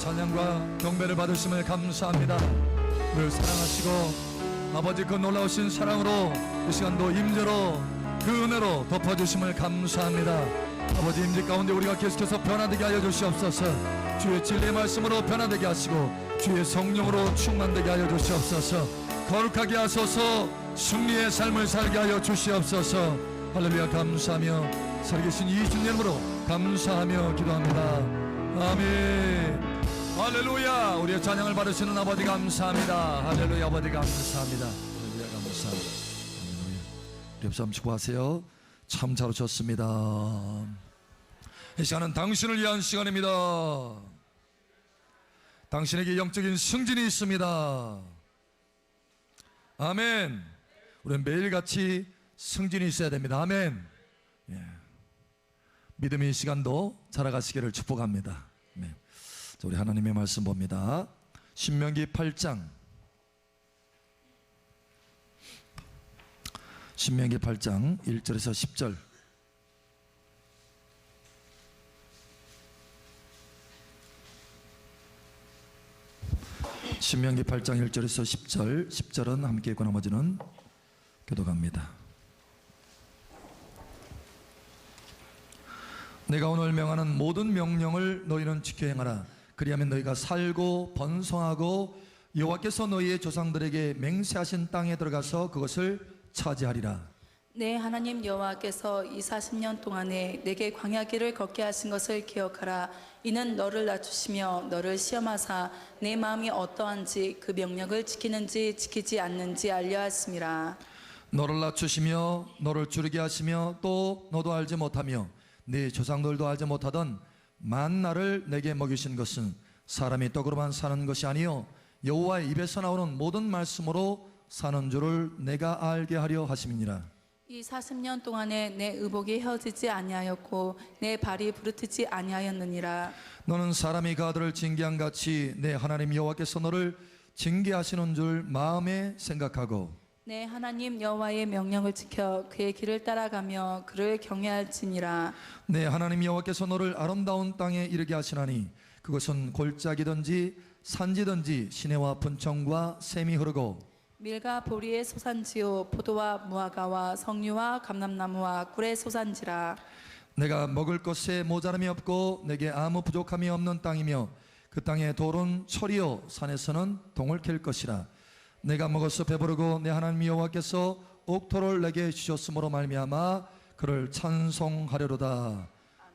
찬양과 경배를 받으심을 감사합니다. 늘 사랑하시고 아버지 그 놀라우신 사랑으로 이 시간도 임재로 그 은혜로 덮어주심을 감사합니다. 아버지 임재 가운데 우리가 계속해서 변화되게 하여 주시옵소서. 주의 진리의 말씀으로 변화되게 하시고 주의 성령으로 충만되게 하여 주시옵소서. 거룩하게 하소서. 승리의 삶을 살게 하여 주시옵소서. 할렐루야. 감사하며 살아계신 예수님 이름으로 감사하며 기도합니다. 아멘. 할렐루야. 우리의 찬양을 받으시는 아버지 감사합니다. 할렐루야. 아버지 감사합니다. 할렐루야. 감사합니다. 할렐루야. 우리 옆 사람 축복하세요. 참 잘 오셨습니다. 이 시간은 당신을 위한 시간입니다. 당신에게 영적인 승진이 있습니다. 아멘. 우리는 매일같이 승진이 있어야 됩니다. 아멘. 예. 믿음의 시간도 자라가시기를 축복합니다. 네. 자, 우리 하나님의 말씀 봅니다. 신명기 8장. 신명기 8장 1절에서 10절. 신명기 8장 1절에서 10절. 10절은 함께 읽고 나머지는 교도갑니다. 내가 오늘 명하는 모든 명령을 너희는 지켜 행하라. 그리하면 너희가 살고 번성하고 여호와께서 너희의 조상들에게 맹세하신 땅에 들어가서 그것을 차지하리라. 내 하나님 여호와께서 이 40년 동안에 내게 광야길을 걷게 하신 것을 기억하라. 이는 너를 낮추시며 너를 시험하사 내 마음이 어떠한지 그 명령을 지키는지 지키지 않는지 알려 하심이라. 너를 낮추시며 너를 줄이게 하시며 또 너도 알지 못하며 네 조상들도 알지 못하던 만나를 내게 먹이신 것은 사람이 떡으로만 사는 것이 아니요 여호와의 입에서 나오는 모든 말씀으로 사는 줄을 내가 알게 하려 하심이니라. 이 40년 동안에 내 의복이 헤어지지 아니하였고 내 발이 부르트지 아니하였느니라. 너는 사람이 그 아들을 징계한 같이 내 하나님 여호와께서 너를 징계하시는 줄 마음에 생각하고 내 하나님 여호와의 명령을 지켜 그의 길을 따라가며 그를 경외할지니라. 내 하나님 여호와께서 너를 아름다운 땅에 이르게 하시나니 그것은 골짜기든지 산지든지 시내와 분청과 샘이 흐르고 밀과 보리의 소산지요 포도와 무화과와 석류와 감람나무와 꿀의 소산지라. 내가 먹을 것에 모자람이 없고 내게 아무 부족함이 없는 땅이며 그 땅의 돌은 철이요 산에서는 동을 캘 것이라. 내가 먹어서 배부르고 내 하나님 여호와께서 옥토를 내게 주셨으므로 말미암아 그를 찬송하려로다.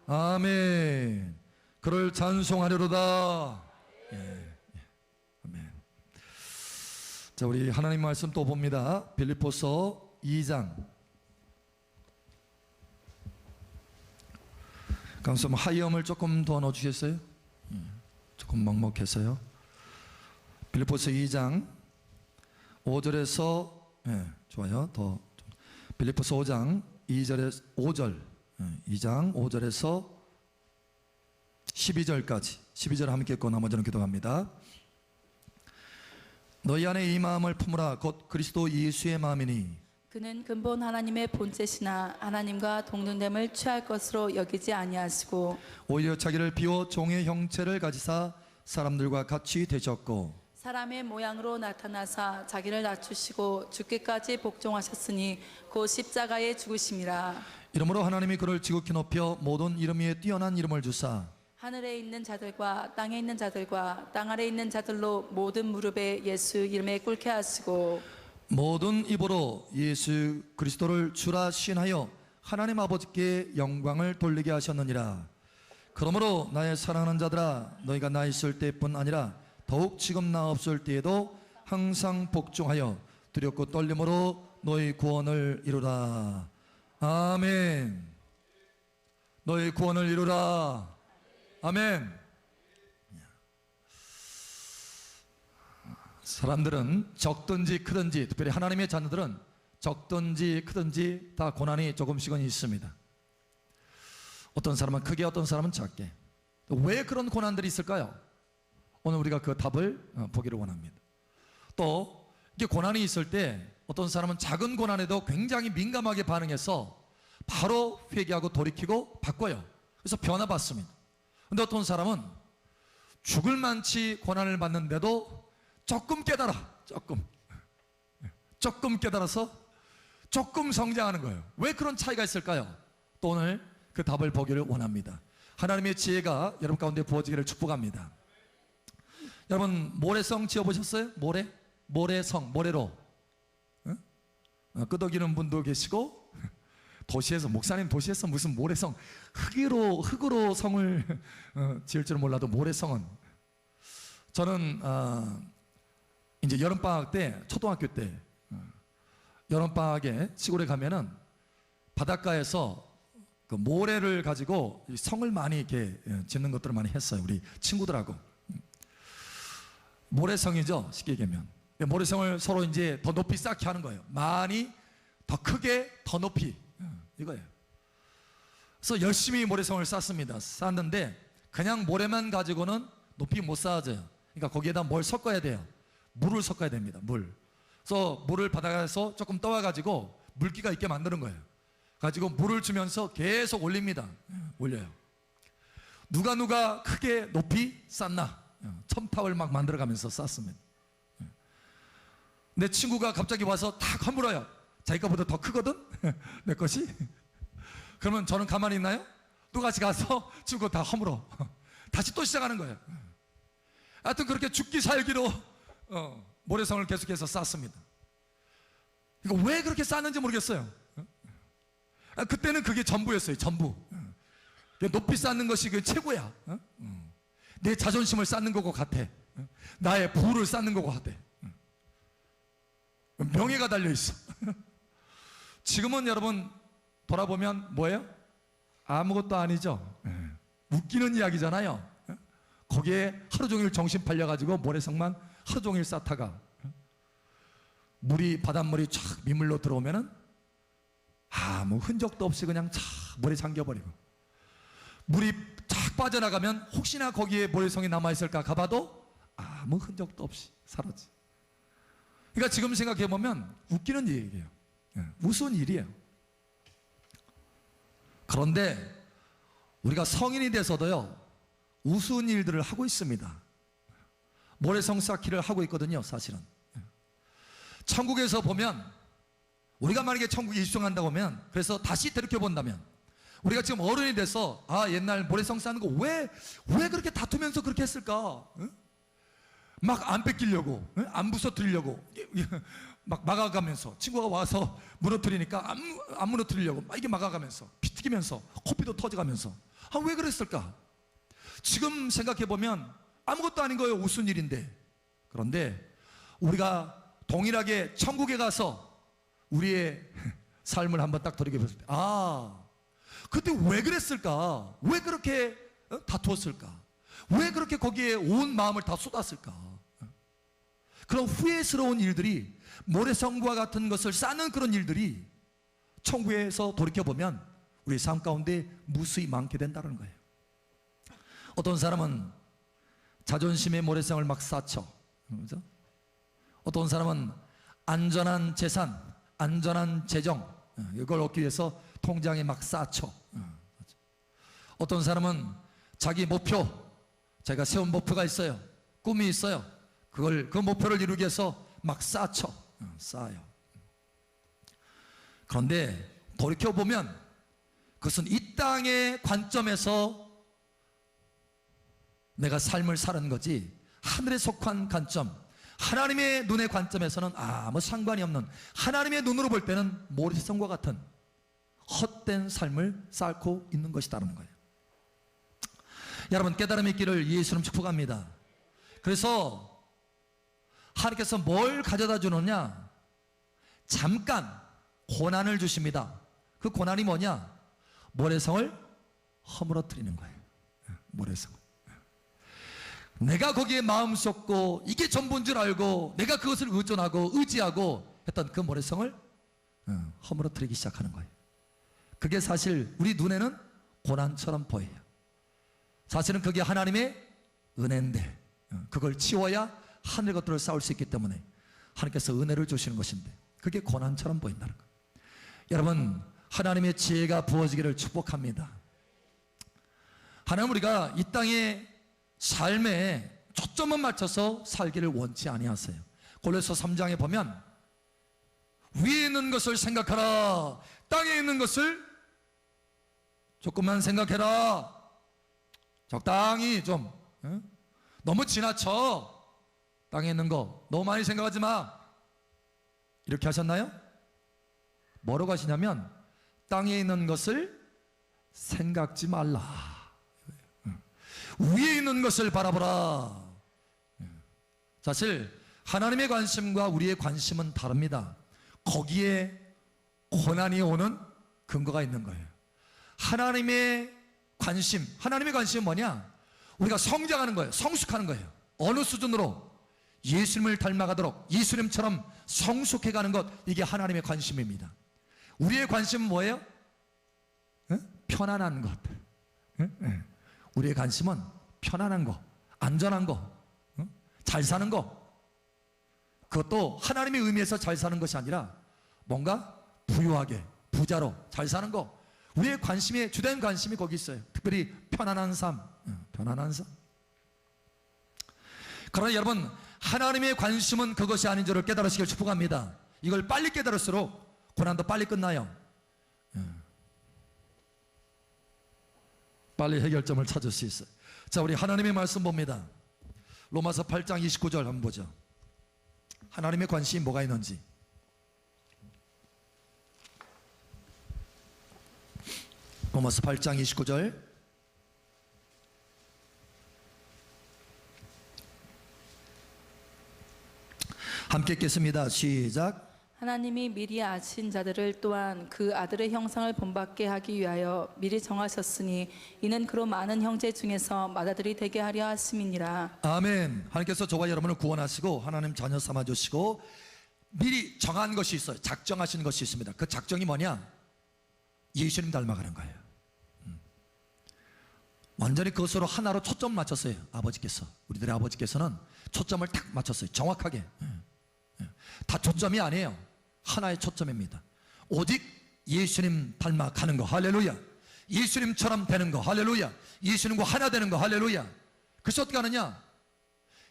아멘. 그를 찬송하려로다. 예. 아멘. 자, 우리 하나님 말씀 또 봅니다. 빌립보서 2장. 감사님 하이엄을 조금 더 넣어주겠어요? 조금 먹먹해서요. 빌립보서 2장 5절에서 좋아요. 더 빌립보서 5장 2절에서 5절 2장 5절에서 12절까지 12절 함께 읽고 나머지는 기도합니다. 너희 안에 이 마음을 품으라. 곧 그리스도 예수의 마음이니 그는 근본 하나님의 본체시나 하나님과 동등됨을 취할 것으로 여기지 아니하시고 오히려 자기를 비워 종의 형체를 가지사 사람들과 같이 되셨고 사람의 모양으로 나타나사 자기를 낮추시고 죽기까지 복종하셨으니 곧 십자가에 죽으심이라. 이러므로 하나님이 그를 지극히 높여 모든 이름 위에 뛰어난 이름을 주사 하늘에 있는 자들과 땅에 있는 자들과 땅 아래 있는 자들로 모든 무릎에 예수 이름에 꿇게 하시고 모든 입으로 예수 그리스도를 주라 시인하여 하나님 아버지께 영광을 돌리게 하셨느니라. 그러므로 나의 사랑하는 자들아 너희가 나 있을 때뿐 아니라 더욱 지금 나 없을 때에도 항상 복종하여 두렵고 떨림으로 너희 구원을 이루라. 아멘. 너희 구원을 이루라. 아멘. 사람들은 적든지 크든지 특별히 하나님의 자녀들은 적든지 크든지 다 고난이 조금씩은 있습니다. 어떤 사람은 크게 어떤 사람은 작게. 왜 그런 고난들이 있을까요? 오늘 우리가 그 답을 보기를 원합니다. 또 이게 고난이 있을 때 어떤 사람은 작은 고난에도 굉장히 민감하게 반응해서 바로 회개하고 돌이키고 바꿔요. 그래서 변화받습니다. 근데 어떤 사람은 죽을 만치 고난을 받는데도 조금 깨달아, 조금 깨달아서 조금 성장하는 거예요. 왜 그런 차이가 있을까요? 또 오늘 그 답을 보기를 원합니다. 하나님의 지혜가 여러분 가운데 부어지기를 축복합니다. 여러분 모래성 지어보셨어요? 모래성, 모래로 끄덕이는 분도 계시고, 도시에서, 목사님 도시에서 무슨 모래성, 흙으로 성을 지을 줄은 몰라도 모래성은, 저는 이제 여름방학 때, 초등학교 때 여름방학에 시골에 가면은 바닷가에서 그 모래를 가지고 이 성을 많이 이렇게 짓는 것들을 많이 했어요. 우리 친구들하고. 모래성이죠, 쉽게 얘기하면. 모래성을 서로 이제 더 높이 쌓게 하는 거예요. 많이 더 크게 더 높이, 이거예요. 그래서 열심히 모래성을 쌓습니다. 쌓는데 그냥 모래만 가지고는 높이 못 쌓아져요. 그러니까 거기에다 뭘 섞어야 돼요? 물을 섞어야 됩니다. 그래서 물을 바다에서 조금 떠와가지고 물기가 있게 만드는 거예요. 가지고 물을 주면서 계속 올립니다. 올려요. 누가 크게 높이 쌓나, 첨탑을 막 만들어가면서 쌓습니다. 내 친구가 갑자기 와서 탁 허물어요. 자기 거보다 더 크거든? 내 것이. 그러면 저는 가만히 있나요? 또 같이 가서 친구 다 허물어. 다시 또 시작하는 거예요. 하여튼 그렇게 죽기 살기로 모래성을 계속해서 쌓습니다. 이거 왜 그렇게 쌓는지 모르겠어요. 그때는 그게 전부였어요. 전부. 높이 쌓는 것이 그 최고야. 내 자존심을 쌓는 거고 같아. 나의 부를 쌓는 거고 같아. 명예가 달려있어. 지금은 여러분 돌아보면 뭐예요? 아무것도 아니죠. 웃기는 이야기잖아요. 거기에 하루 종일 정신 팔려가지고 모래성만 하루 종일 쌓다가 바닷물이 쫙 민물로 들어오면은 아무 흔적도 없이 그냥 쫙 물에 잠겨버리고, 물이 쫙 빠져나가면 혹시나 거기에 모래성이 남아있을까 가봐도 아무 흔적도 없이 사라지. 그러니까 지금 생각해보면 웃기는 얘기예요. 우스운 일이에요. 그런데 우리가 성인이 돼서도요, 우스운 일들을 하고 있습니다. 모래성 쌓기를 하고 있거든요, 사실은. 천국에서 보면, 우리가 만약에 천국에 입성한다고 하면, 그래서 다시 되돌켜본다면, 우리가 지금 어른이 돼서 옛날 모래성 쌓는 거 왜 그렇게 다투면서 그렇게 했을까? 막 안 뺏기려고, 안 부서뜨리려고 막 막아가면서, 친구가 와서 무너뜨리니까 안 무너뜨리려고 막 이게 막아가면서, 피 튀기면서 코피도 터져가면서, 왜 그랬을까? 지금 생각해보면 아무것도 아닌 거예요. 우스운 일인데. 그런데 우리가 동일하게 천국에 가서 우리의 삶을 한번 딱 돌이켜봤을 때, 그때 왜 그랬을까? 왜 그렇게 다투었을까? 왜 그렇게 거기에 온 마음을 다 쏟았을까? 그런 후회스러운 일들이, 모래성과 같은 것을 쌓는 그런 일들이 천국에서 돌이켜보면 우리 삶 가운데 무수히 많게 된다는 거예요. 어떤 사람은 자존심의 모래성을 막 쌓죠. 그렇죠? 어떤 사람은 안전한 재산, 안전한 재정, 이걸 얻기 위해서 통장에 막 쌓죠. 어떤 사람은 자기 목표, 자기가 세운 목표가 있어요. 꿈이 있어요. 그 목표를 이루기 위해서 막 쌓죠. 쌓아요. 그런데 돌이켜보면 그것은 이 땅의 관점에서 내가 삶을 사는 거지, 하늘에 속한 관점, 하나님의 눈의 관점에서는 아무 상관이 없는, 하나님의 눈으로 볼 때는 모래성과 같은 헛된 삶을 쌓고 있는 것이다라는 거예요. 여러분, 깨달음이 있기를 예수님 축복합니다. 그래서 하나님께서 뭘 가져다 주느냐? 잠깐 고난을 주십니다. 그 고난이 뭐냐? 모래성을 허물어뜨리는 거예요. 모래성. 내가 거기에 마음 쏟고 이게 전부인 줄 알고 내가 그것을 의존하고 의지하고 했던 그 모래성을 허물어뜨리기 시작하는 거예요. 그게 사실 우리 눈에는 고난처럼 보여요. 사실은 그게 하나님의 은혜인데, 그걸 치워야 하늘 것들을 쌓을 수 있기 때문에 하나님께서 은혜를 주시는 것인데, 그게 고난처럼 보인다는 거예요. 여러분, 하나님의 지혜가 부어지기를 축복합니다. 하나님, 우리가 이 땅에 삶에 초점을 맞춰서 살기를 원치 아니하세요. 골로새 3장에 보면 위에 있는 것을 생각하라, 땅에 있는 것을 조금만 생각해라. 적당히 좀, 너무 지나쳐. 땅에 있는 거 너무 많이 생각하지 마. 이렇게 하셨나요? 뭐라고 하시냐면 땅에 있는 것을 생각지 말라. 위에 있는 것을 바라보라. 사실 하나님의 관심과 우리의 관심은 다릅니다. 거기에 고난이 오는 근거가 있는 거예요. 하나님의 관심은 뭐냐? 우리가 성장하는 거예요. 성숙하는 거예요. 어느 수준으로? 예수님을 닮아가도록 예수님처럼 성숙해가는 것, 이게 하나님의 관심입니다. 우리의 관심은 뭐예요? 편안한 것. 우리의 관심은 편안한 거, 안전한 거, 잘 사는 거. 그것도 하나님의 의미에서 잘 사는 것이 아니라 뭔가 부유하게, 부자로 잘 사는 거. 우리의 관심이, 주된 관심이 거기 있어요. 특별히 편안한 삶, 편안한 삶. 그러나 여러분, 하나님의 관심은 그것이 아닌 줄을 깨달으시길 축복합니다. 이걸 빨리 깨달을수록 고난도 빨리 끝나요. 빨리 해결점을 찾을 수 있어요. 자, 우리 하나님의 말씀 봅니다. 로마서 8장 29절 한번 보죠. 하나님의 관심이 뭐가 있는지. 로마서 8장 29절. 함께 읽겠습니다. 시작. 하나님이 미리 아신 자들을 또한 그 아들의 형상을 본받게 하기 위하여 미리 정하셨으니 이는 그로 많은 형제 중에서 맏아들이 되게 하려 하심이니라. 아멘. 하나님께서 저와 여러분을 구원하시고 하나님 자녀 삼아주시고 미리 정한 것이 있어요. 작정하신 것이 있습니다. 그 작정이 뭐냐? 예수님 닮아가는 거예요. 완전히 그것으로 하나로 초점 맞췄어요. 아버지께서, 우리들의 아버지께서는 초점을 딱 맞췄어요. 정확하게. 다 초점이 아니에요. 하나의 초점입니다. 오직 예수님 닮아가는 거. 할렐루야. 예수님처럼 되는 거. 할렐루야. 예수님과 하나 되는 거. 할렐루야. 그래서 어떻게 하느냐?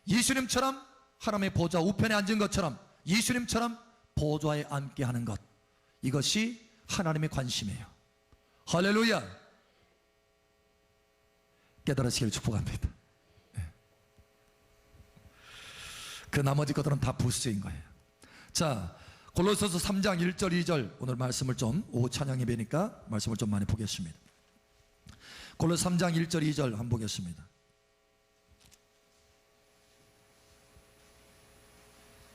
예수님처럼 하나님의 보좌 우편에 앉은 것처럼 예수님처럼 보좌에 앉게 하는 것. 이것이 하나님의 관심이에요. 할렐루야. 깨달으시길 축복합니다. 그 나머지 것들은 다 부수인 거예요. 자, 골로새서 3장 1절 2절 오늘 말씀을 좀, 오후 찬양 예배니까 말씀을 좀 많이 보겠습니다. 골로새 3장 1절 2절 한번 보겠습니다.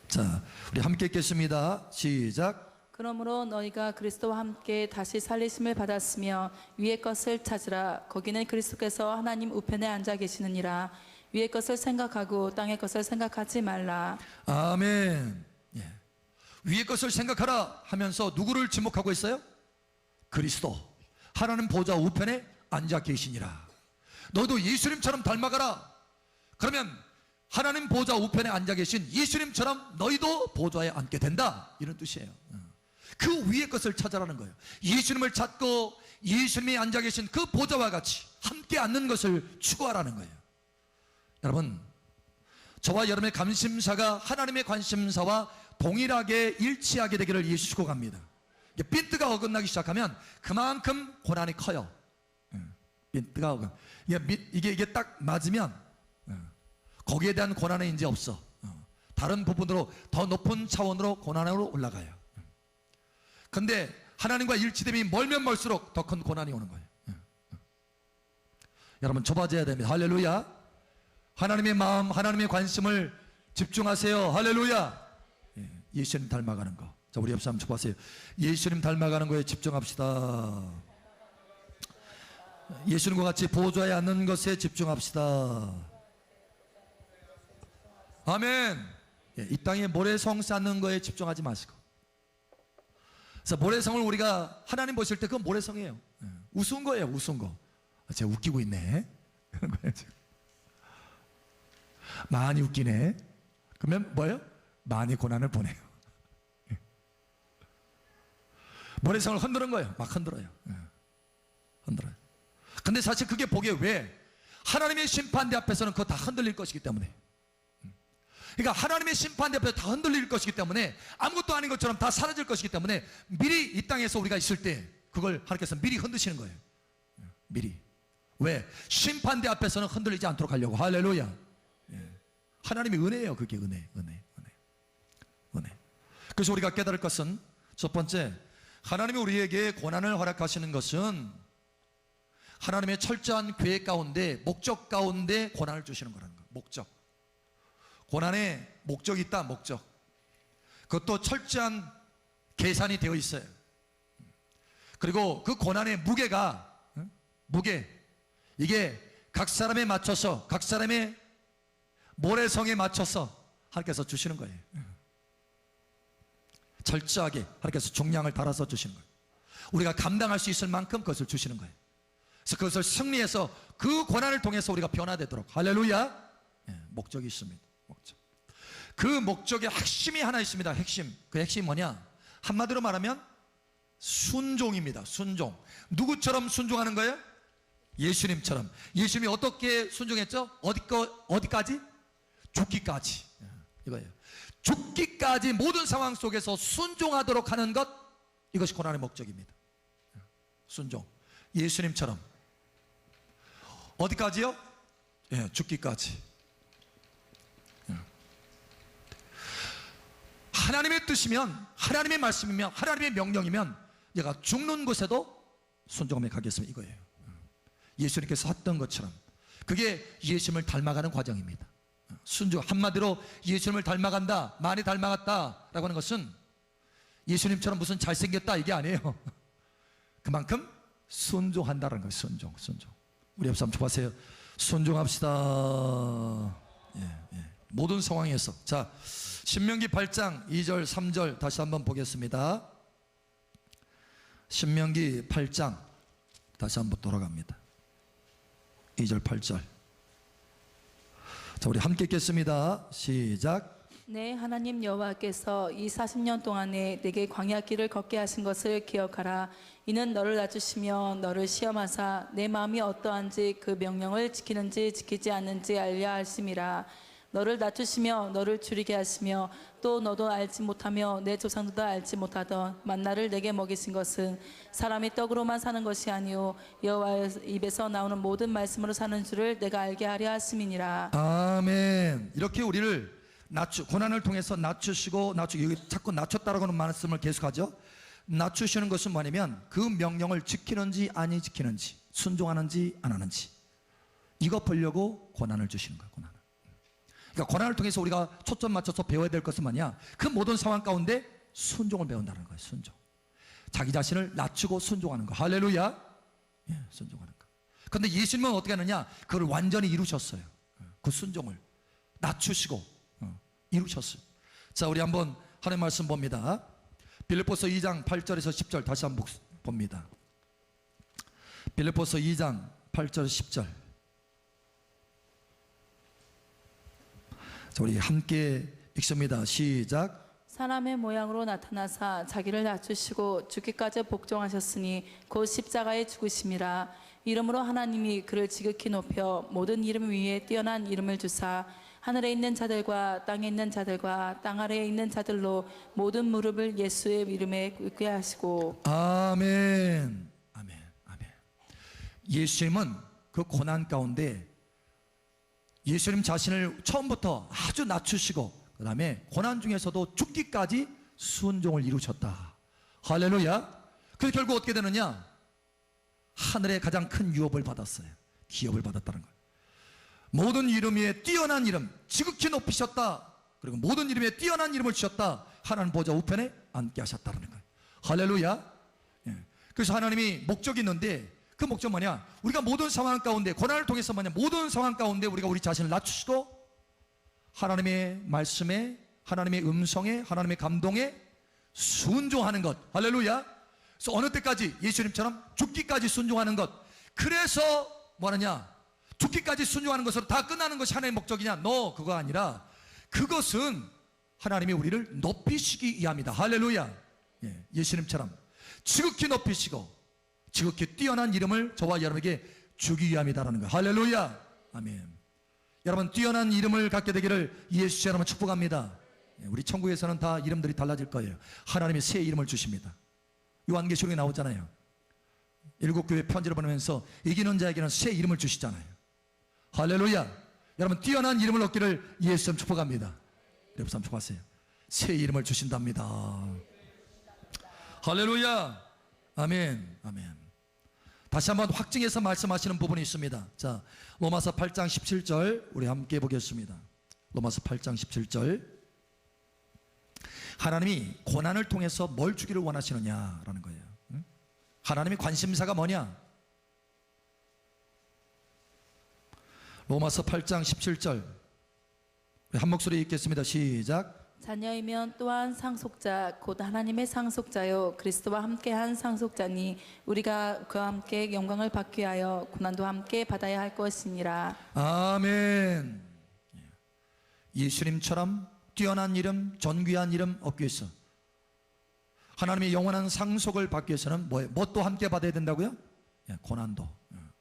자, 우리 함께 읽겠습니다. 시작. 그러므로 너희가 그리스도와 함께 다시 살리심을 받았으며 위의 것을 찾으라. 거기는 그리스도께서 하나님 우편에 앉아 계시느니라. 위의 것을 생각하고 땅의 것을 생각하지 말라. 아멘. 예. 위의 것을 생각하라 하면서 누구를 지목하고 있어요? 그리스도, 하나님 보좌 우편에 앉아 계시니라. 너도 예수님처럼 닮아가라. 그러면 하나님 보좌 우편에 앉아 계신 예수님처럼 너희도 보좌에 앉게 된다, 이런 뜻이에요. 그 위의 것을 찾아라는 거예요. 예수님을 찾고 예수님이 앉아 계신 그 보좌와 같이 함께 앉는 것을 추구하라는 거예요. 여러분, 저와 여러분의 관심사가 하나님의 관심사와 동일하게 일치하게 되기를 예수 축복합니다. 빈트가 어긋나기 시작하면 그만큼 고난이 커요. 빈트가 어긋, 이게 딱 맞으면 거기에 대한 고난은 이제 없어. 다른 부분으로 더 높은 차원으로 고난으로 올라가요. 근데 하나님과 일치됨이 멀면 멀수록 더 큰 고난이 오는 거예요. 여러분, 좁아져야 됩니다. 할렐루야. 하나님의 마음, 하나님의 관심을 집중하세요. 할렐루야. 예수님 닮아가는 거. 자, 우리 옆 사람 축복하세요. 예수님 닮아가는 거에 집중합시다. 예수님과 같이 보좌에 앉는 것에 집중합시다. 아멘. 이 땅에 모래성 쌓는 거에 집중하지 마시고. 그래서 모래성을 우리가 하나님 보실 때 그건 모래성이에요. 우스운 거예요. 우스운 거. 제가 웃기고 있네. 그런 거예요 지금. 많이 웃기네. 그러면 뭐예요? 많이 고난을 보내요. 모래성을 흔드는 거예요. 막 흔들어요. 흔들어요. 근데 사실 그게 복이에요. 왜? 하나님의 심판대 앞에서는 그거 다 흔들릴 것이기 때문에, 그러니까 하나님의 심판대 앞에서 다 흔들릴 것이기 때문에, 아무것도 아닌 것처럼 다 사라질 것이기 때문에 미리 이 땅에서 우리가 있을 때 그걸 하나님께서 미리 흔드시는 거예요. 미리. 왜? 심판대 앞에서는 흔들리지 않도록 하려고. 할렐루야. 하나님의 은혜예요. 그게 은혜. 그래서 우리가 깨달을 것은, 첫 번째, 하나님이 우리에게 고난을 허락하시는 것은 하나님의 철저한 계획 가운데, 목적 가운데 고난을 주시는 거라는 거예요. 목적. 고난에 목적이 있다. 목적. 그것도 철저한 계산이 되어 있어요. 그리고 그 고난의 무게가, 무게, 이게 각 사람에 맞춰서, 각 사람의 모래성에 맞춰서 하나님께서 주시는 거예요. 철저하게 하나님께서 중량을 달아서 주시는 거예요. 우리가 감당할 수 있을 만큼 그것을 주시는 거예요. 그래서 그것을 승리해서 그 고난을 통해서 우리가 변화되도록. 할렐루야. 목적이 있습니다. 목적. 그 목적의 핵심이 하나 있습니다. 핵심. 그 핵심이 뭐냐? 한마디로 말하면 순종입니다. 순종. 누구처럼 순종하는 거예요? 예수님처럼. 예수님이 어떻게 순종했죠? 어디까지? 죽기까지. 이거예요. 죽기까지 모든 상황 속에서 순종하도록 하는 것, 이것이 고난의 목적입니다. 순종. 예수님처럼. 어디까지요? 죽기까지. 하나님의 뜻이면, 하나님의 말씀이면, 하나님의 명령이면 내가 죽는 곳에도 순종하며 가겠습니다. 이거예요. 예수님께서 했던 것처럼. 그게 예수님을 닮아가는 과정입니다. 순종. 한마디로 예수님을 닮아간다, 많이 닮아갔다라고 하는 것은 예수님처럼 무슨 잘생겼다 이게 아니에요. 그만큼 순종한다는 거예요. 순종. 우리 옆 사람 좋아하세요. 순종합시다. 모든 상황에서. 자, 신명기 8장 2절 3절 다시 한번 보겠습니다. 신명기 8장 다시 한번 돌아갑니다. 2절 8절. 자, 우리 함께 읽겠습니다. 시작. 내 하나님 여호와께서 이 40년 동안에 내게 광야 길을 걷게 하신 것을 기억하라. 이는 너를 낮추시며 너를 시험하사 내 마음이 어떠한지 그 명령을 지키는지 지키지 않는지 알려 하심이라. 너를 낮추시며 너를 줄이게 하시며 또 너도 알지 못하며 내 조상들도 알지 못하던 만나를 내게 먹이신 것은 사람이 떡으로만 사는 것이 아니요 여호와의 입에서 나오는 모든 말씀으로 사는 줄을 내가 알게 하려 하심이니라. 아멘. 이렇게 우리를 고난을 통해서 낮추시고, 여기 자꾸 낮췄다라고 하는 말씀을 계속하죠. 낮추시는 것은 뭐냐면 그 명령을 지키는지 아니 지키는지, 순종하는지 안 하는지, 이거 보려고 고난을 주시는 거예요. 그러니까 고난을 통해서 우리가 초점 맞춰서 배워야 될 것은 뭐냐? 그 모든 상황 가운데 순종을 배운다는 거예요. 순종. 자기 자신을 낮추고 순종하는 거. 할렐루야. 순종하는 거. 그런데 예수님은 어떻게 하느냐? 그걸 완전히 이루셨어요. 그 순종을 낮추시고 이루셨어요. 자, 우리 한번 하나님의 말씀 봅니다. 빌립보서 2장 8절에서 10절 다시 한번 봅니다. 빌립보서 2장 8절 10절. 자, 우리 함께 읽습니다. 시작. 사람의 모양으로 나타나사 자기를 낮추시고 죽기까지 복종하셨으니 곧 십자가에 죽으심이라. 이름으로 하나님이 그를 지극히 높여 모든 이름 위에 뛰어난 이름을 주사 하늘에 있는 자들과 땅에 있는 자들과 땅 아래에 있는 자들로 모든 무릎을 예수의 이름에 꿇게 하시고. 아멘. 예수님은 그 고난 가운데 예수님 자신을 처음부터 아주 낮추시고 그 다음에 고난 중에서도 죽기까지 순종을 이루셨다. 할렐루야. 그래서 결국 어떻게 되느냐? 하늘의 가장 큰 유업을 받았어요. 기업을 받았다는 거예요. 모든 이름 위에 뛰어난 이름, 지극히 높이셨다. 그리고 모든 이름 위에 뛰어난 이름을 주셨다. 하나님 보좌 우편에 앉게 하셨다는 거예요. 할렐루야. 그래서 하나님이 목적이 있는데 그 목적 뭐냐? 우리가 모든 상황 가운데, 고난을 통해서 뭐냐? 모든 상황 가운데 우리가 우리 자신을 낮추시고 하나님의 말씀에, 하나님의 음성에, 하나님의 감동에 순종하는 것. 할렐루야. 그래서 어느 때까지? 예수님처럼 죽기까지 순종하는 것. 그래서 뭐하느냐? 죽기까지 순종하는 것으로 다 끝나는 것이 하나님의 목적이냐? No, 그거 아니라 그것은 하나님이 우리를 높이시기 위함이다. 할렐루야. 예수님처럼 지극히 높이시고 지극히 뛰어난 이름을 저와 여러분에게 주기 위함이다라는 거예요. 할렐루야. 아멘. 여러분 뛰어난 이름을 갖게 되기를 예수 이름으로 축복합니다. 우리 천국에서는 다 이름들이 달라질 거예요. 하나님이 새 이름을 주십니다. 요한계시록에 나오잖아요. 7교회 편지를 보내면서 이기는 자에게는 새 이름을 주시잖아요. 할렐루야. 여러분 뛰어난 이름을 얻기를 예수 이름 축복합니다. 옆 사람 축복하세요. 새 이름을 주신답니다. 할렐루야. 아멘. 아멘. 다시 한번 확증해서 말씀하시는 부분이 있습니다. 자, 로마서 8장 17절 우리 함께 보겠습니다. 로마서 8장 17절. 하나님이 고난을 통해서 뭘 주기를 원하시느냐라는 거예요. 응? 하나님의 관심사가 뭐냐? 로마서 8장 17절 한 목소리 읽겠습니다. 시작. 자녀이면 또한 상속자 곧 하나님의 상속자요 그리스도와 함께한 상속자니 우리가 그와 함께 영광을 받기 위하여 고난도 함께 받아야 할 것이니라. 아멘. 예수님처럼 뛰어난 이름, 존귀한 이름 얻기 위해서 하나님의 영원한 상속을 받기 위해서는 뭣도 함께 받아야 된다고요? 고난도.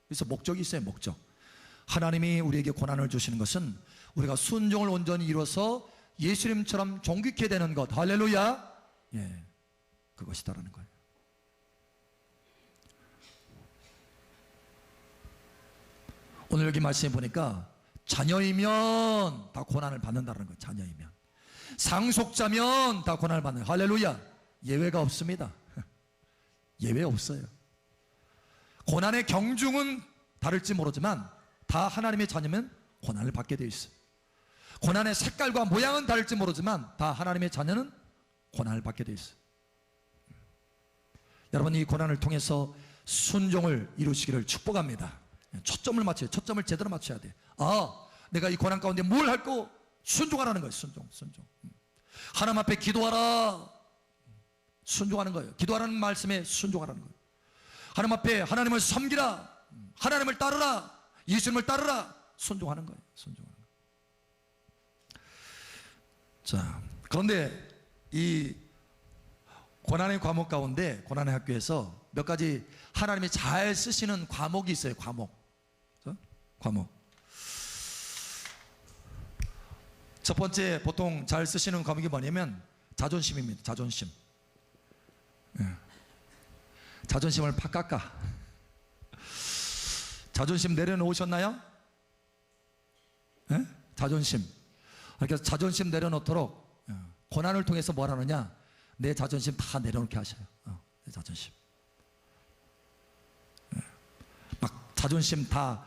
그래서 목적이 있어요. 목적. 하나님이 우리에게 고난을 주시는 것은 우리가 순종을 온전히 이루어서 예수님처럼 존귀케 되는 것. 할렐루야. 예, 그것이다라는 거예요. 오늘 여기 말씀해 보니까 자녀이면 다 고난을 받는다는 거예요. 자녀이면. 상속자면 다 고난을 받는 거예요. 할렐루야. 예외가 없습니다. 예외 없어요. 고난의 경중은 다를지 모르지만 다 하나님의 자녀면 고난을 받게 되어 있어요. 고난의 색깔과 모양은 다를지 모르지만 다 하나님의 자녀는 고난을 받게 되어 있어요. 여러분 이 고난을 통해서 순종을 이루시기를 축복합니다. 초점을 맞춰요. 초점을 제대로 맞춰야 돼. 아, 내가 이 고난 가운데 뭘 할고 순종하라는 거예요. 순종. 하나님 앞에 기도하라. 순종하는 거예요. 기도하라는 말씀에 순종하라는 거예요. 하나님 앞에 하나님을 섬기라. 하나님을 따르라. 예수님을 따르라. 순종하는 거예요. 순종하는 거예요. 자, 그런데 이 고난의 과목 가운데 고난의 학교에서 몇 가지 하나님이 잘 쓰시는 과목이 있어요. 과목. 첫 번째 보통 잘 쓰시는 과목이 뭐냐면 자존심입니다. 자존심. 자존심을 팍 깎아. 자존심 내려놓으셨나요? 자존심. 그래서 자존심 내려놓도록 고난을 통해서 뭘 하느냐? 내 자존심 다 내려놓게 하셔요. 내 자존심. 막 자존심 다.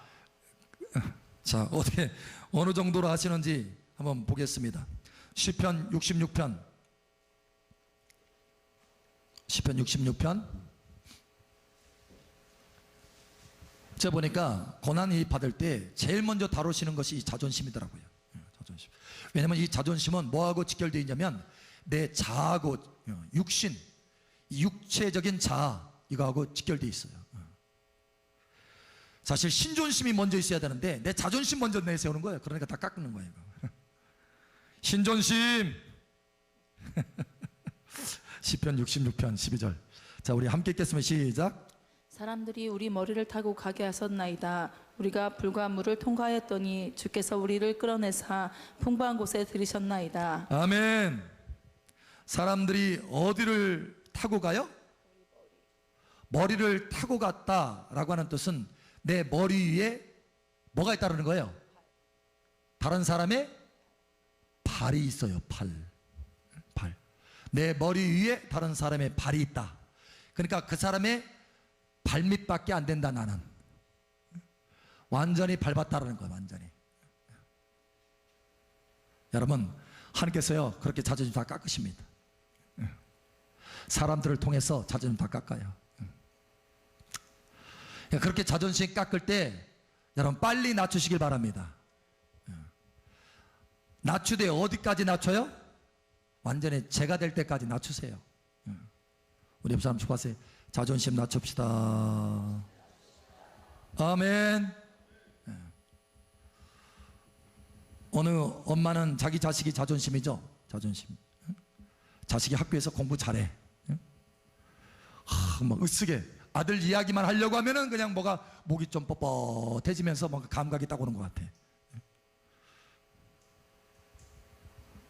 자, 어떻게 어느 정도로 하시는지 한번 보겠습니다. 시편 66편. 제가 보니까 고난이 받을 때 제일 먼저 다루시는 것이 이 자존심이더라고요. 자존심. 왜냐하면 이 자존심은 뭐하고 직결되어 있냐면 내 자아하고 육신, 육체적인 자아 이거하고 직결되어 있어요. 사실 신존심이 먼저 있어야 되는데 내 자존심 먼저 내세우는 거예요. 그러니까 다 깎는 거예요. 신존심. 시편 66편 12절. 자, 우리 함께 읽겠습니다. 시작. 사람들이 우리 머리를 타고 가게 하셨나이다. 우리가 불과 물을 통과하였더니 주께서 우리를 끌어내사 풍부한 곳에 들이셨나이다. 아멘. 사람들이 어디를 타고 가요? 머리를 타고 갔다라고 하는 뜻은 내 머리 위에 뭐가 있다는 거예요? 다른 사람의 발이 있어요. 발. 내 머리 위에 다른 사람의 발이 있다. 그러니까 그 사람의 발밑밖에 안 된다. 나는 완전히 밟았다라는 거예요. 완전히. 여러분 하나님께서요 그렇게 자존심 다 깎으십니다. 사람들을 통해서 자존심 다 깎아요. 그렇게 자존심 깎을 때 여러분 빨리 낮추시길 바랍니다. 낮추되 어디까지 낮춰요? 완전히 제가 될 때까지 낮추세요. 우리 옆 사람 축하하세요. 자존심 낮춥시다. 아멘. 어느 엄마는 자기 자식이 자존심이죠. 자존심. 자식이 학교에서 공부 잘해. 막 으쓰게 아들 이야기만 하려고 하면은 그냥 뭐가 목이 좀 뻣뻣해지면서 뭔가 감각이 딱 오는 것 같아.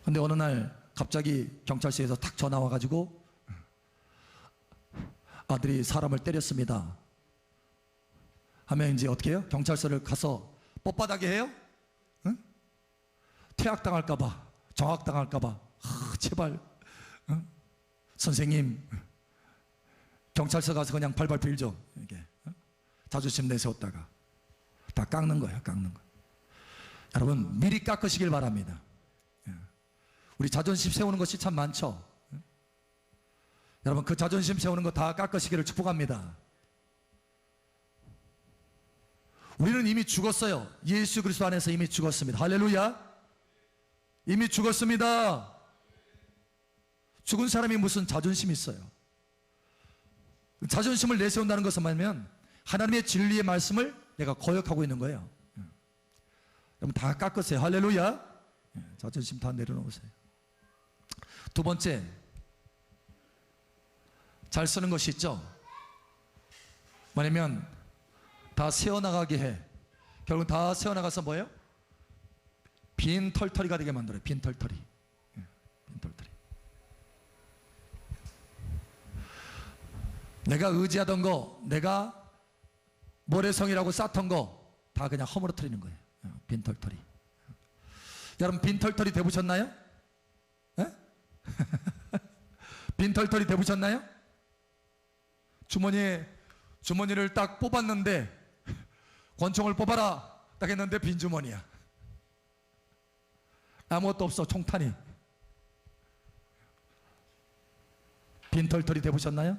근데 어느 날 갑자기 경찰서에서 탁 전화 와가지고 아들이 사람을 때렸습니다 하면 이제 어떻게 해요? 경찰서를 가서 뻣뻣하게 해요? 응? 퇴학당할까봐, 정학당할까봐, 제발, 응? 선생님, 경찰서 가서 그냥 발발 빌죠. 이게 자존심 내세웠다가 다 깎는 거예요, 깎는 거. 여러분 미리 깎으시길 바랍니다. 우리 자존심 세우는 것이 참 많죠. 여러분 그 자존심 세우는 거 다 깎으시기를 축복합니다. 우리는 이미 죽었어요. 예수 그리스도 안에서 이미 죽었습니다. 할렐루야. 이미 죽었습니다. 죽은 사람이 무슨 자존심이 있어요? 자존심을 내세운다는 것은 뭐냐면 하나님의 진리의 말씀을 내가 거역하고 있는 거예요. 여러분 다 깎으세요. 할렐루야. 자존심 다 내려놓으세요. 두 번째, 잘 쓰는 것이 있죠. 뭐냐면 다 새어나가게 해. 결국 다 새어나가서 뭐예요? 빈 털터리가 되게 만들어요. 빈 털터리. 빈 털터리. 내가 의지하던 거, 내가 모래성이라고 쌓던 거 다 그냥 허물어뜨리는 거예요. 빈 털터리. 여러분 빈 털터리 되보셨나요? 빈 털터리 되보셨나요? 주머니를 딱 뽑았는데 권총을 뽑아라 딱 했는데 빈 주머니야. 아무것도 없어. 총탄이. 빈 털터리 되보셨나요?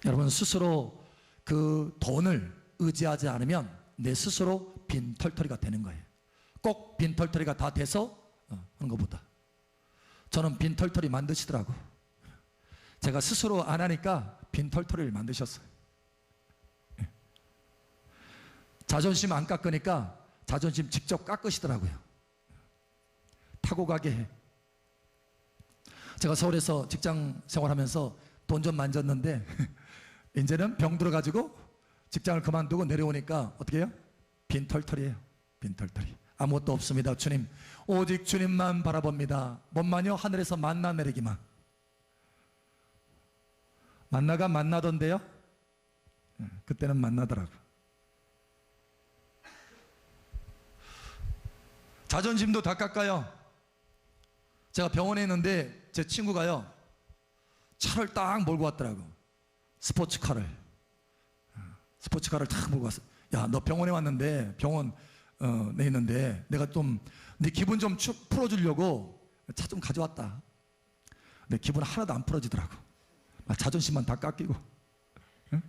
여러분 스스로 그 돈을 의지하지 않으면 내 스스로 빈 털터리가 되는 거예요. 꼭 빈 털터리가 다 돼서 하는 것보다 저는 빈 털터리 만드시더라고. 제가 스스로 안 하니까 빈 털터리를 만드셨어요. 자존심 안 깎으니까 자존심 직접 깎으시더라고요. 타고 가게 해. 제가 서울에서 직장 생활하면서 돈 좀 만졌는데 이제는 병 들어가지고 직장을 그만두고 내려오니까 어떻게 해요? 빈 털터리예요. 빈 털터리. 아무것도 없습니다. 주님, 오직 주님만 바라봅니다. 뭔만요? 하늘에서 만나 내리기만. 만나가 만나던데요? 그때는 만나더라고. 자존심도 다 깎아요. 제가 병원에 있는데 제 친구가요 차를 딱 몰고 왔더라고. 스포츠카를 딱 몰고 왔어. 야, 너 병원에 왔는데 병원 내 있는데 내가 좀 네 기분 좀 풀어주려고 차 좀 가져왔다. 내 기분 하나도 안 풀어지더라고. 자존심만 다 깎이고. 응?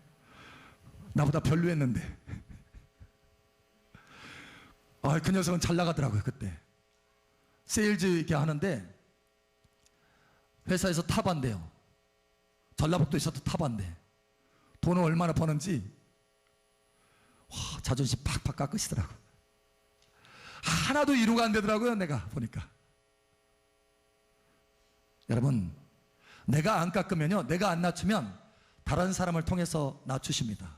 나보다 별로였는데. 그 녀석은 잘 나가더라고요. 그때 세일즈 이렇게 하는데 회사에서 탑한대요. 전라북도에 있어도 탑한대. 돈을 얼마나 버는지 자존심 팍팍 깎으시더라고. 하나도 이루가 안 되더라고요. 내가 보니까. 여러분 내가 안 깎으면요, 내가 안 낮추면 다른 사람을 통해서 낮추십니다.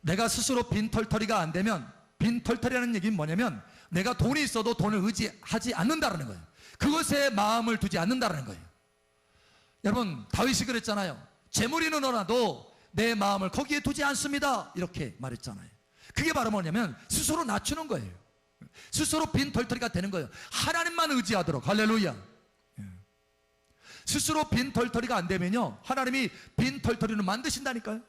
내가 스스로 빈 털터리가 안 되면, 빈 털터리라는 얘기는 뭐냐면 내가 돈이 있어도 돈을 의지하지 않는다는 거예요. 그것에 마음을 두지 않는다는 거예요. 여러분 다윗이 그랬잖아요. 재물이 늘어나도 내 마음을 거기에 두지 않습니다. 이렇게 말했잖아요. 그게 바로 뭐냐면 스스로 낮추는 거예요. 스스로 빈 털터리가 되는 거예요. 하나님만 의지하도록. 할렐루야. 스스로 빈 털터리가 안 되면요, 하나님이 빈 털터리를 만드신다니까요.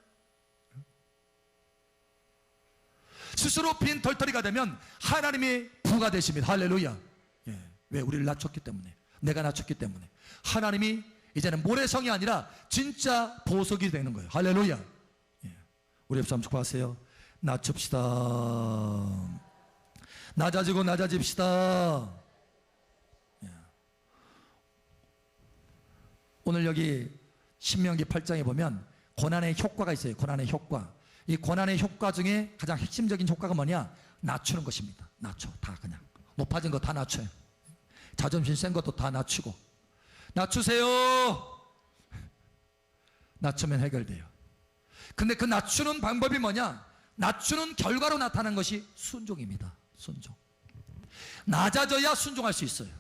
스스로 빈 털터리가 되면 하나님이 부가 되십니다. 할렐루야. 왜? 우리를 낮췄기 때문에, 내가 낮췄기 때문에 하나님이 이제는 모래성이 아니라 진짜 보석이 되는 거예요. 할렐루야. 우리 옆 사람 축복하세요. 낮춥시다. 낮아지고 낮아집시다. 오늘 여기 신명기 8장에 보면 고난의 효과가 있어요. 고난의 효과. 이 고난의 효과 중에 가장 핵심적인 효과가 뭐냐? 낮추는 것입니다. 낮춰. 다 그냥 높아진 거 다 낮춰요. 자존심 센 것도 다 낮추고, 낮추세요. 낮추면 해결돼요. 근데 그 낮추는 방법이 뭐냐? 낮추는 결과로 나타나는 것이 순종입니다. 순종. 낮아져야 순종할 수 있어요.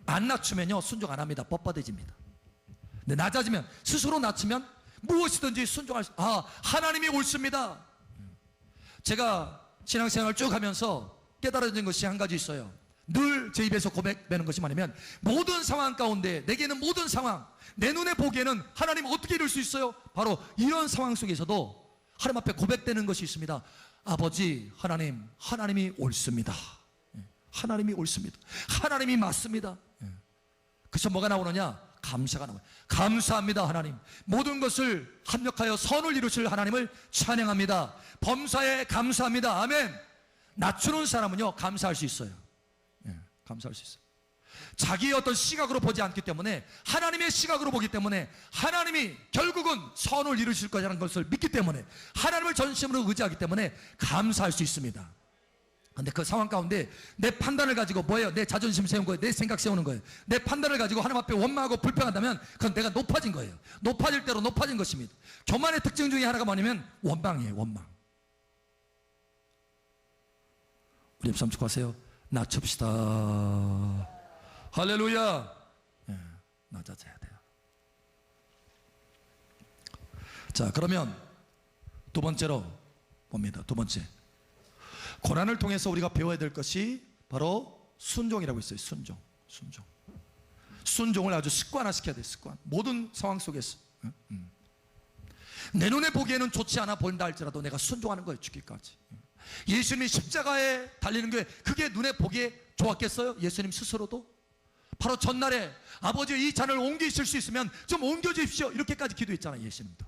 안 낮추면요 순종 안 합니다. 뻣뻣해집니다. 근데 낮아지면, 스스로 낮추면 무엇이든지 순종할 수, 하나님이 옳습니다. 제가 신앙생활 쭉 하면서 깨달아진 것이 한 가지 있어요. 늘 제 입에서 고백되는 것이 뭐냐면, 모든 상황 가운데, 내게는 모든 상황, 내 눈에 보기에는 하나님 어떻게 이룰 수 있어요? 바로 이런 상황 속에서도 하나님 앞에 고백되는 것이 있습니다. 아버지 하나님, 하나님이 옳습니다. 하나님이 옳습니다. 하나님이 맞습니다. 그래서 뭐가 나오느냐? 감사가 나와요. 감사합니다 하나님. 모든 것을 합력하여 선을 이루실 하나님을 찬양합니다. 범사에 감사합니다. 아멘. 낮추는 사람은요 감사할 수 있어요. 감사할 수 있어요. 자기의 어떤 시각으로 보지 않기 때문에, 하나님의 시각으로 보기 때문에, 하나님이 결국은 선을 이루실 거라는 것을 믿기 때문에, 하나님을 전심으로 의지하기 때문에 감사할 수 있습니다. 근데 그 상황 가운데 내 판단을 가지고, 뭐예요? 내 자존심 세운 거예요. 내 생각 세우는 거예요. 내 판단을 가지고 하나님 앞에 원망하고 불평한다면 그건 내가 높아진 거예요. 높아질 대로 높아진 것입니다. 교만의 특징 중에 하나가 뭐냐면 원망이에요. 원망. 우리 입 축하하세요. 낮춥시다. 할렐루야. 낮아져야 돼요. 자, 그러면 두 번째로 봅니다. 두 번째, 고난을 통해서 우리가 배워야 될 것이 바로 순종이라고 있어요. 순종. 순종을 아주 습관화시켜야 돼요. 습관. 모든 상황 속에서 내 눈에 보기에는 좋지 않아 보인다 할지라도 내가 순종하는 거예요. 죽기까지. 예수님이 십자가에 달리는 게 그게 눈에 보기에 좋았겠어요? 예수님 스스로도 바로 전날에 아버지 이 잔을 옮기실 수 있으면 좀 옮겨주십시오 이렇게까지 기도했잖아요. 예수님도.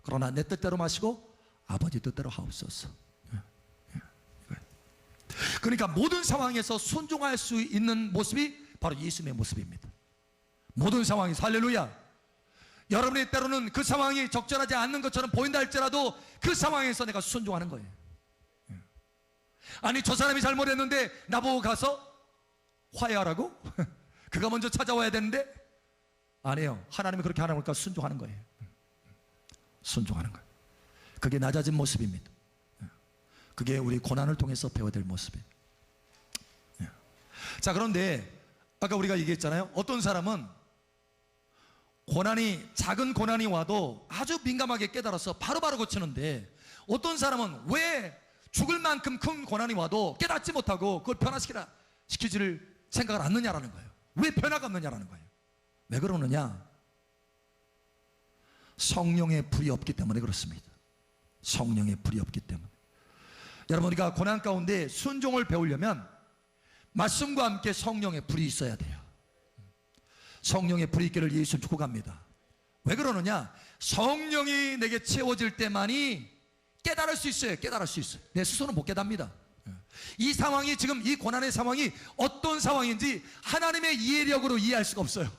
그러나 내 뜻대로 마시고 아버지 뜻대로 하옵소서. 그러니까 모든 상황에서 순종할 수 있는 모습이 바로 예수님의 모습입니다. 모든 상황에서. 할렐루야. 여러분이 때로는 그 상황이 적절하지 않는 것처럼 보인다 할지라도 그 상황에서 내가 순종하는 거예요. 아니 저 사람이 잘못했는데 나보고 가서 화해하라고? 그가 먼저 찾아와야 되는데 아니에요. 하나님이 그렇게 하라니까 순종하는 거예요. 순종하는 거예요. 그게 낮아진 모습입니다. 그게 우리 고난을 통해서 배워야 될 모습이에요. 자, 그런데 아까 우리가 얘기했잖아요. 어떤 사람은 작은 고난이 와도 아주 민감하게 깨달아서 바로바로 고치는데, 어떤 사람은 왜 죽을 만큼 큰 고난이 와도 깨닫지 못하고 그걸 변화시키지를 생각을 않느냐라는 거예요. 왜 변화가 없느냐라는 거예요. 왜 그러느냐? 성령의 불이 없기 때문에 그렇습니다. 성령의 불이 없기 때문에. 여러분, 우리가 고난 가운데 순종을 배우려면 말씀과 함께 성령의 불이 있어야 돼요. 성령의 불이 있기를 예수 축복합니다. 왜 그러느냐? 성령이 내게 채워질 때만이 깨달을 수 있어요. 깨달을 수 있어요. 내 스스로는 못 깨닫니다. 이 상황이, 지금 이 고난의 상황이 어떤 상황인지 하나님의 이해력으로 이해할 수가 없어요.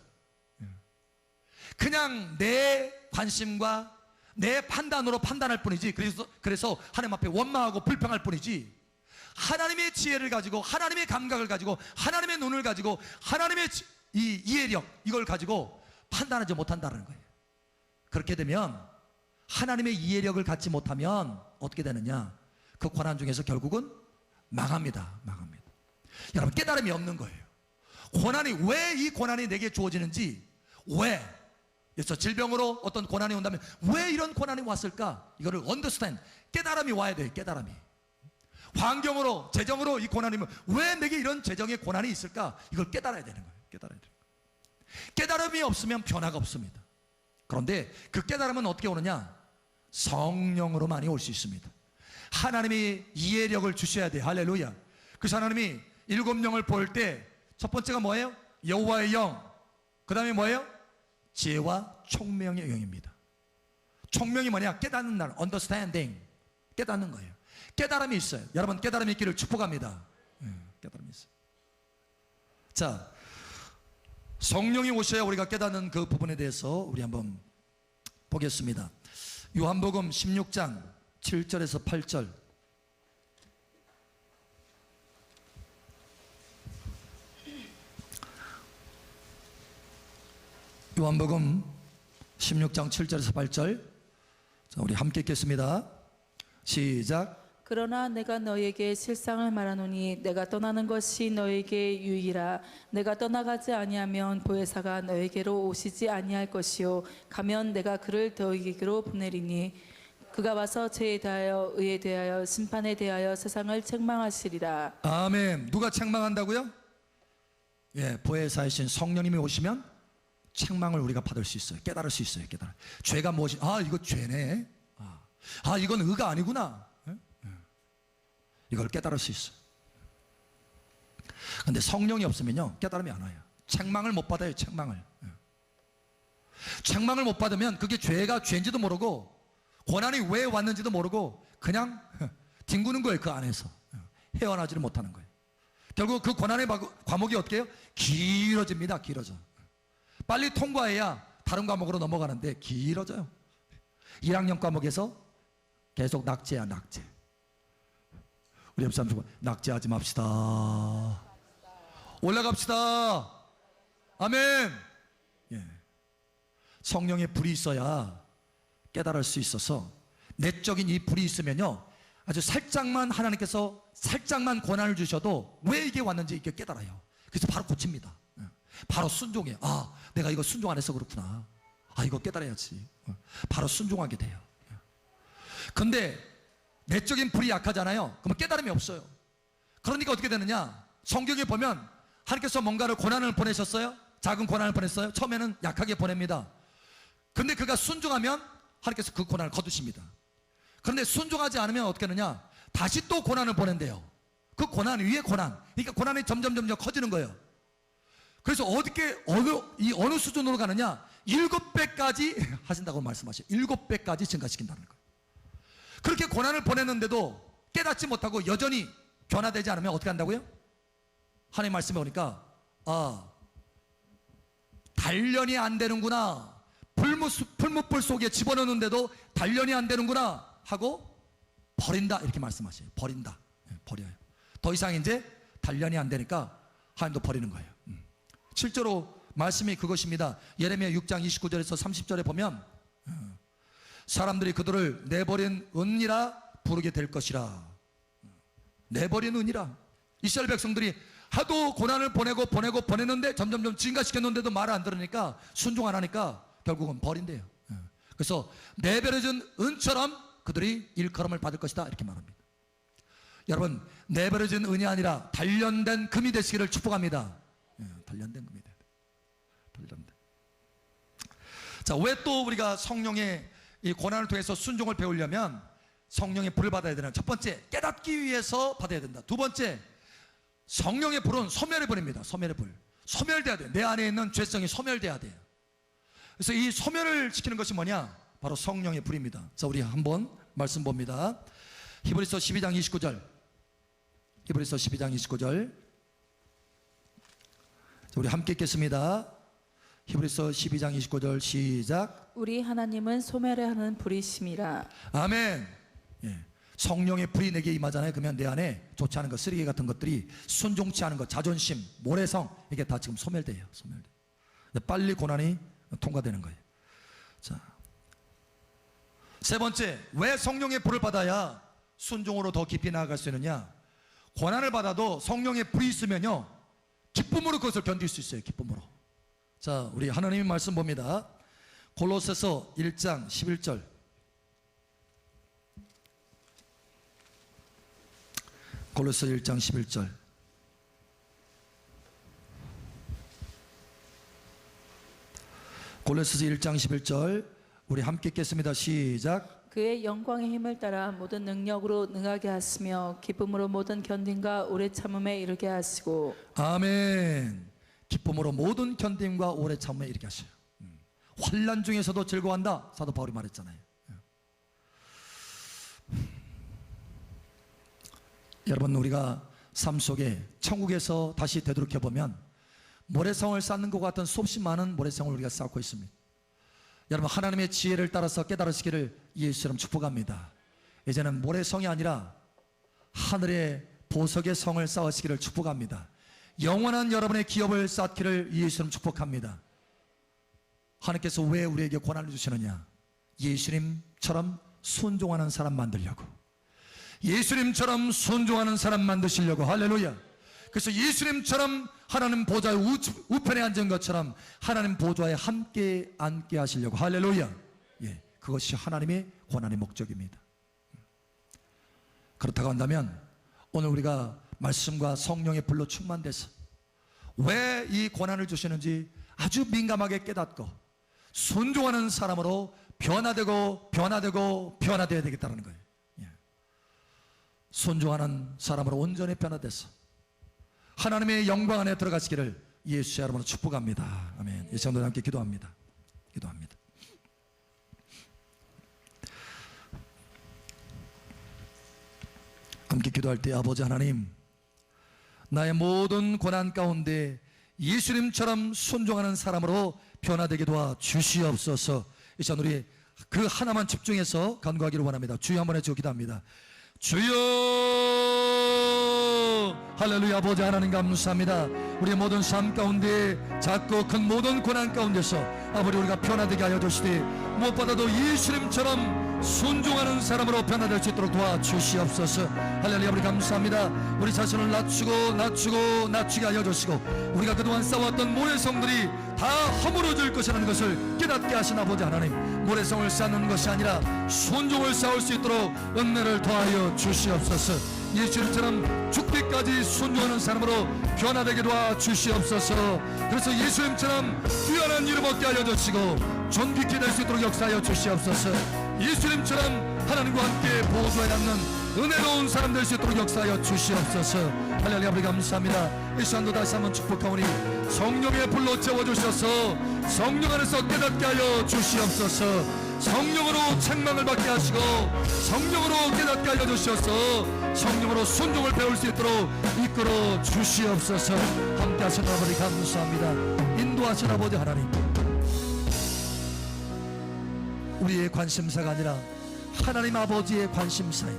그냥 내 관심과 내 판단으로 판단할 뿐이지, 그래서 하나님 앞에 원망하고 불평할 뿐이지, 하나님의 지혜를 가지고, 하나님의 감각을 가지고, 하나님의 눈을 가지고, 하나님의 이 이해력, 이걸 가지고 판단하지 못한다는 거예요. 그렇게 되면, 하나님의 이해력을 갖지 못하면 어떻게 되느냐? 그 고난 중에서 결국은 망합니다. 망합니다. 여러분, 깨달음이 없는 거예요. 왜 이 고난이 내게 주어지는지, 왜? 그래서 질병으로 어떤 고난이 온다면 왜 이런 고난이 왔을까? 이거를 understand, 깨달음이 와야 돼요. 깨달음이. 환경으로, 재정으로 이 고난이면 왜 내게 이런 재정의 고난이 있을까? 이걸 깨달아야 되는 거예요. 깨달아야 돼요. 깨달음이 없으면 변화가 없습니다. 그런데 그 깨달음은 어떻게 오느냐? 성령으로 많이 올 수 있습니다. 하나님이 이해력을 주셔야 돼요. 할렐루야. 그래서 하나님이 7영을 볼 때 첫 번째가 뭐예요? 여호와의 영. 그 다음에 뭐예요? 지혜와 총명의 영입니다. 총명이 뭐냐? 깨닫는 날, understanding. 깨닫는 거예요. 깨달음이 있어요. 여러분, 깨달음이 있기를 축복합니다. 깨달음이 있어요. 자, 성령이 오셔야 우리가 깨닫는 그 부분에 대해서 우리 한번 보겠습니다. 요한복음 16장 7절에서 8절. 요한복음 16장 7절에서 8절. 자, 우리 함께 읽겠습니다. 시작. 그러나 내가 너에게 실상을 말하노니 내가 떠나는 것이 너에게 유익이라. 내가 떠나가지 아니하면 보혜사가 너에게로 오시지 아니할 것이요 가면 내가 그를 너에게로 보내리니 그가 와서 죄에 대하여 의에 대하여 심판에 대하여 세상을 책망하시리라. 아멘. 누가 책망한다고요? 예, 보혜사이신 성령님이 오시면 책망을 우리가 받을 수 있어요. 깨달을 수 있어요. 깨달아. 죄가 무엇이? 아, 이거 죄네. 아, 이건 의가 아니구나. 이걸 깨달을 수 있어요. 근데 성령이 없으면요, 깨달음이 안 와요. 책망을 못 받아요. 책망을. 책망을 못 받으면 그게 죄가 죄인지도 모르고 고난이 왜 왔는지도 모르고 그냥 뒹구는 거예요. 그 안에서 헤어나지를 못하는 거예요. 결국 그 고난의 과목이 어떻게 해요? 길어집니다. 길어져. 빨리 통과해야 다른 과목으로 넘어가는데 길어져요. 1학년 과목에서 계속 낙제야. 낙제. 우리 옆 사람 낙제하지 맙시다. 올라갑시다. 아멘. 예. 성령의 불이 있어야 깨달을 수 있어서, 내적인 이 불이 있으면요, 아주 살짝만 하나님께서 살짝만 고난을 주셔도 왜 이게 왔는지 이게 깨달아요. 그래서 바로 고칩니다. 바로 순종해요. 아, 내가 이거 순종 안 해서 그렇구나. 아, 이거 깨달아야지. 바로 순종하게 돼요. 근데 내적인 불이 약하잖아요. 그러면 깨달음이 없어요. 그러니까 어떻게 되느냐, 성경에 보면 하나님께서 뭔가를 고난을 보내셨어요. 작은 고난을 보냈어요. 처음에는 약하게 보냅니다. 근데 그가 순종하면 하나님께서 그 고난을 거두십니다. 그런데 순종하지 않으면 어떻게 하느냐, 다시 또 고난을 보낸대요. 그 고난 위에 고난. 그러니까 고난이 점점 커지는 거예요. 그래서 어느 수준으로 가느냐, 7배까지 하신다고 말씀하셔요. 7배까지 증가시킨다는 거예요. 그렇게 고난을 보냈는데도 깨닫지 못하고 여전히 변화되지 않으면 어떻게 한다고요? 하나님 말씀에 오니까, 아, 단련이 안 되는구나. 풀무불 속에 집어넣는데도 단련이 안 되는구나 하고 버린다, 이렇게 말씀하셔요. 버린다. 버려요. 더 이상 이제 단련이 안 되니까 하나님도 버리는 거예요. 실제로 말씀이 그것입니다. 예레미야 6장 29절에서 30절에 보면 사람들이 그들을 내버린 은이라 부르게 될 것이라. 내버린 은이라. 이스라엘 백성들이 하도 고난을 보내는데 점점 증가시켰는데도 말을 안 들으니까, 순종 안 하니까 결국은 버린대요. 그래서 내버려진 은처럼 그들이 일컬음을 받을 것이다, 이렇게 말합니다. 여러분, 내버려진 은이 아니라 단련된 금이 되시기를 축복합니다. 단련된 금이 돼야 돼. 단련된. 자, 왜 또 우리가 성령의 이 고난을 통해서 순종을 배우려면 성령의 불을 받아야 되나? 첫 번째, 깨닫기 위해서 받아야 된다. 두 번째, 성령의 불은 소멸의 불입니다. 소멸의 불. 소멸돼야 돼. 내 안에 있는 죄성이 소멸돼야 돼요. 그래서 이 소멸을 시키는 것이 뭐냐? 바로 성령의 불입니다. 자, 우리 한번 말씀 봅니다. 히브리서 12장 29절. 히브리서 12장 29절. 자, 우리 함께 읽겠습니다. 히브리서 12장 29절 시작. 우리 하나님은 소멸에 하는 불이심이라. 아멘. 예. 성령의 불이 내게 임하잖아요. 그러면 내 안에 좋지 않은 것, 쓰레기 같은 것들이, 순종치 않은 것, 자존심, 모래성, 이게 다 지금 소멸돼요. 소멸돼. 빨리 고난이 통과되는 거예요. 자, 세 번째, 왜 성령의 불을 받아야 순종으로 더 깊이 나아갈 수 있느냐? 고난을 받아도 성령의 불이 있으면요, 기쁨으로 그것을 견딜 수 있어요. 기쁨으로. 자, 우리 하나님의 말씀 봅니다. 골로새서 1장 11절. 골로새 1장 11절. 골로새서 1장 11절. 우리 함께 읽겠습니다. 시작. 그의 영광의 힘을 따라 모든 능력으로 능하게 하시며 기쁨으로 모든 견딘과 오래 참음에 이르게 하시고. 아멘. 기쁨으로 모든 견딤과 오래 참음에 이르게 하셔요. 환난 중에서도 즐거워한다, 사도 바울이 말했잖아요. 여러분, 우리가 삶 속에 천국에서 다시 되돌이켜보면 모래성을 쌓는 것 같은 수없이 많은 모래성을 우리가 쌓고 있습니다. 여러분, 하나님의 지혜를 따라서 깨달으시기를 예수처럼 축복합니다. 이제는 모래성이 아니라 하늘의 보석의 성을 쌓으시기를 축복합니다. 영원한 여러분의 기업을 쌓기를 예수처럼 축복합니다. 하나님께서 왜 우리에게 고난을 주시느냐? 예수님처럼 순종하는 사람 만들려고, 예수님처럼 순종하는 사람 만드시려고. 할렐루야. 그래서 예수님처럼 하나님 보좌의 우편에 앉은 것처럼 하나님 보좌에 함께 앉게 하시려고. 할렐루야. 예, 그것이 하나님의 고난의 목적입니다. 그렇다고 한다면 오늘 우리가 말씀과 성령의 불로 충만돼서 왜 이 고난을 주시는지 아주 민감하게 깨닫고 순종하는 사람으로 변화되고 변화되어야 되겠다는 거예요. 예. 순종하는 사람으로 온전히 변화돼서 하나님의 영광 안에 들어가시기를 예수의 이름으로 축복합니다. 아멘. 이 시간도 함께 기도합니다. 함께 기도할 때, 아버지 하나님, 나의 모든 고난 가운데 예수님처럼 순종하는 사람으로 변화되게 도와 주시옵소서. 이 시간 우리 그 하나만 집중해서 간구하기를 원합니다. 주여 한번 해주고 기도합니다. 주여, 할렐루야. 아버지 하나님 감사합니다. 우리의 모든 삶 가운데 작고 큰 모든 고난 가운데서 아버지 우리가 변화되게 하여 주시되 무엇보다도 예수님처럼 순종하는 사람으로 변화될 수 있도록 도와주시옵소서. 할렐루야. 우리 감사합니다. 우리 자신을 낮추게 하여 주시고 우리가 그동안 싸웠던 모래성들이 다 허물어질 것이라는 것을 깨닫게 하신 아버지 하나님, 모래성을 쌓는 것이 아니라 순종을 쌓을 수 있도록 은혜를 더하여 주시옵소서. 예수님처럼 죽기까지 순종하는 사람으로 변화되게 도와주시옵소서. 그래서 예수님처럼 뛰어난 이름 얻게 하여 주시고 존귀케 될 수 있도록 역사하여 주시옵소서. 예수님처럼 하나님과 함께 보좌에 앉는 은혜로운 사람 될 수 있도록 역사하여 주시옵소서. 할렐루야. 우리 감사합니다. 이 시간도 다시 한번 축복하오니 성령의 불로 채워주셔서 성령 안에서 깨닫게 하여 주시옵소서. 성령으로 책망을 받게 하시고 성령으로 깨닫게 하여 주셔서 성령으로 순종을 배울 수 있도록 이끌어 주시옵소서. 함께 하시는 아버지 감사합니다. 인도하신 아버지 하나님, 우리의 관심사가 아니라 하나님 아버지의 관심사인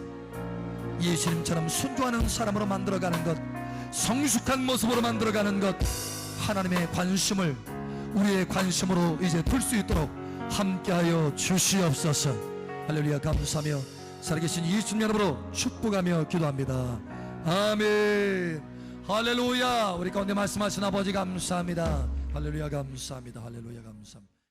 예수님처럼 순종하는 사람으로 만들어가는 것, 성숙한 모습으로 만들어가는 것, 하나님의 관심을 우리의 관심으로 이제 둘 수 있도록 함께하여 주시옵소서. 할렐루야. 감사하며 살아계신 예수님 이름으로 축복하며 기도합니다. 아멘. 할렐루야. 우리 가운데 말씀하신 아버지 감사합니다. 할렐루야. 감사합니다. 할렐루야. 감사합니다.